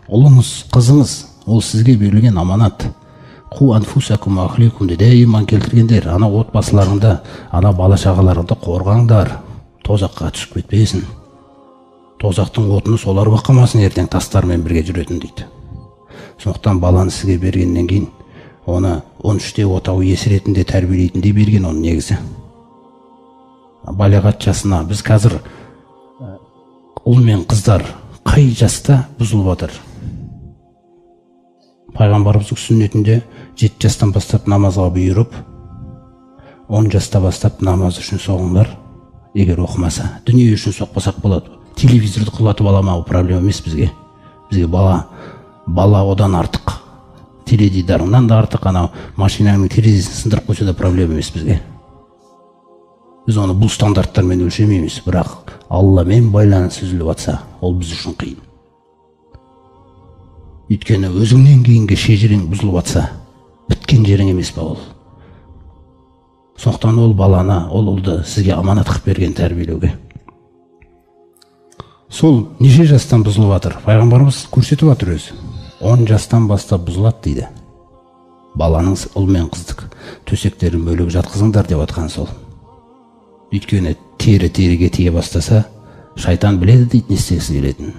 Ұлыңыз, қызыңыз, ол сізге берілген аманат. Қу анфусакум ахликум дейді иман келтіргендер. Ана отбасыларыңда, ана бала шағаларыңды қорғаңдар. Тозаққа түсіп кетпесін. Тозақтың отыны солар бақамасын, ертең тастармен бірге жүретін дейді. Сондықтан баланы сізге бергеннен кейін оны 13-те отау иесі ретінде тәрбиелейтіндей берген оның негізі. Балиғат жасына біз қазір ұл мен қыздар қай жаста бұзылып жатыр? Пайғамбарымыздың сүннетінде 7 жастан бастап намазға бұйырып, 10 жаста бастап намаз үшін соғыңдар. Егер оқымаса, дүние үшін соқпасақ болады. Телевизорды құлатып аламау проблема емес бізге. Бізге бала одан артық. Теледидарыңнан да артық, анау машинаның терезесін сындырып қойса да проблема емес бізге. Біз оны бұл стандарттармен өлшемейміз, бірақ Алламен байланыс үзіліп жатса, ол біз үшін қиын. Өйткені өзіңнен кейінгі шежірең бұзылып жатса, біткен жерің емес па ол. Сондықтан ол баланы, ол ұлды сізге аманат қылып берген тәрбиелеуге. Сол неше жастан бұзылып жатыр? Пайғамбарымыз көрсетіп жатыр өзі. 10 жастан бастап бұзылады дейді. Балаңыз ұл мен қыздық төсектерін бөліп жатқызыңдар деп жатқан сол. Өйткені тері-теріге тие бастаса, шайтан біледі дейді не істегісі келетінін.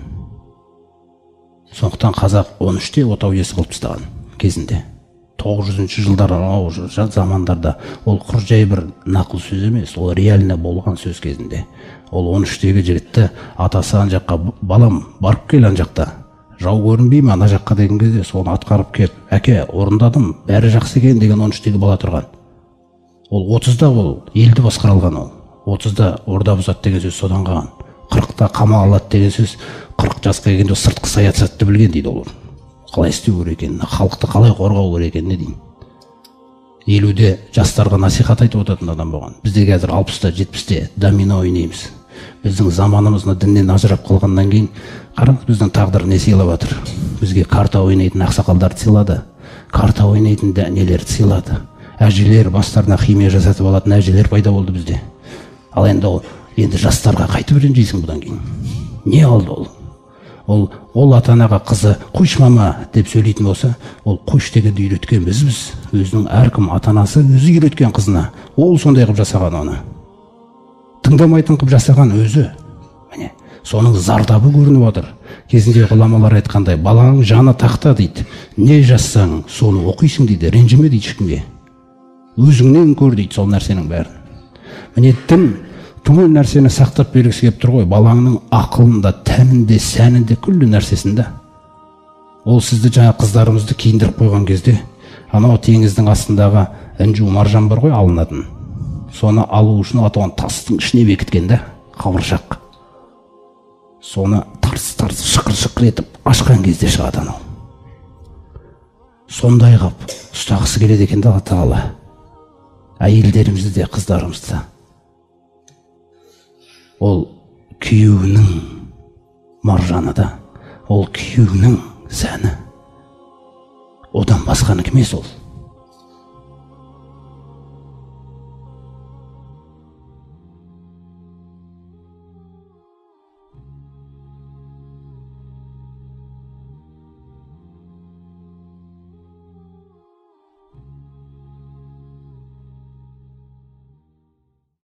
Сондықтан қазақ 13-те отау иесі қылып тастаған кезінде. 900 жылдар замандарда ол құр жай бір нақыл сөз емес, ол реально болған сөз кезінде. Ол 13-тегі жігітті атасы ана жаққа, балам барып кел ана жақта, жау көрінбей ме ана жаққа деген кезде соны атқарып кеп, әке орындадым, бәрі жақсы екен деген 13-тегі бала тұрған. Ол 30-да ол елді басқара алған ол. 30-да орда бұзады деген сөз содан қалған. 40-та қамал алады деген сөз 40 жасқа келгенде сыртқы саясатты білген дейді ол. Қалай істеу керек екенін, халықты қалай қорғау керек екенін дейін. 50-де жастарға насихат айтып отыратын адам болған. Бізде қазір 60-та, 70-те домино ойнаймыз. Біздің заманымызда діннен ажырап қалғаннан кейін қараңыз біздің тағдыр не сыйлап жатыр. Бізге карта ойнайтын ақсақалдарды сыйлады, карта ойнайтын нелерді сыйлады. Әжелер бастарына химия жасатып алатын әжелер пайда болды бізде. Ал енді жастарға қайтып ренжисің бұдан кейін. Не алды ол? Ол ата-анаға қызы қойш мама деп сөйлейтін болса, ол қойш дегенді үйреткен біз. Өзінің әркім ата-анасы өзі үйреткен қызына. Ол сондай қылып жасаған оны. Тыңдамайтын қылып жасаған өзі. Міне, соның зардабы көрініп отыр. Кезінде ғұламалар айтқандай, баланың жаны тақта дейді. Не жазсаң, соны оқисың дейді, ренжіме дейді ешкімге. Өзіңнен көр дейді сол нәрсенің бәрін. Міне дін түгел нәрсені сақтап бергісі келіп тұр ғой, балаңның ақылында, тәнінде, сәнінде, күллі нәрсесінде. Ол сізді жаңа қыздарымызды киіндіріп қойған кезде, анау теңіздің астындағы інжу маржан бар ғой алынатын. Соны алу үшін атауын тастың ішіне бекіткен де, қабыршақ. Соны тарс-тарс шықыр-шықыр етіп ашқан кезде шығады анау. Сондай қап ұстағысы келеді екен де Алла Тағала. Әйелдерімізді де, қыздарымызды. Ол күйеуінің маржаны да, ол күйеуінің сәні. Одан басқаны кім емес ол?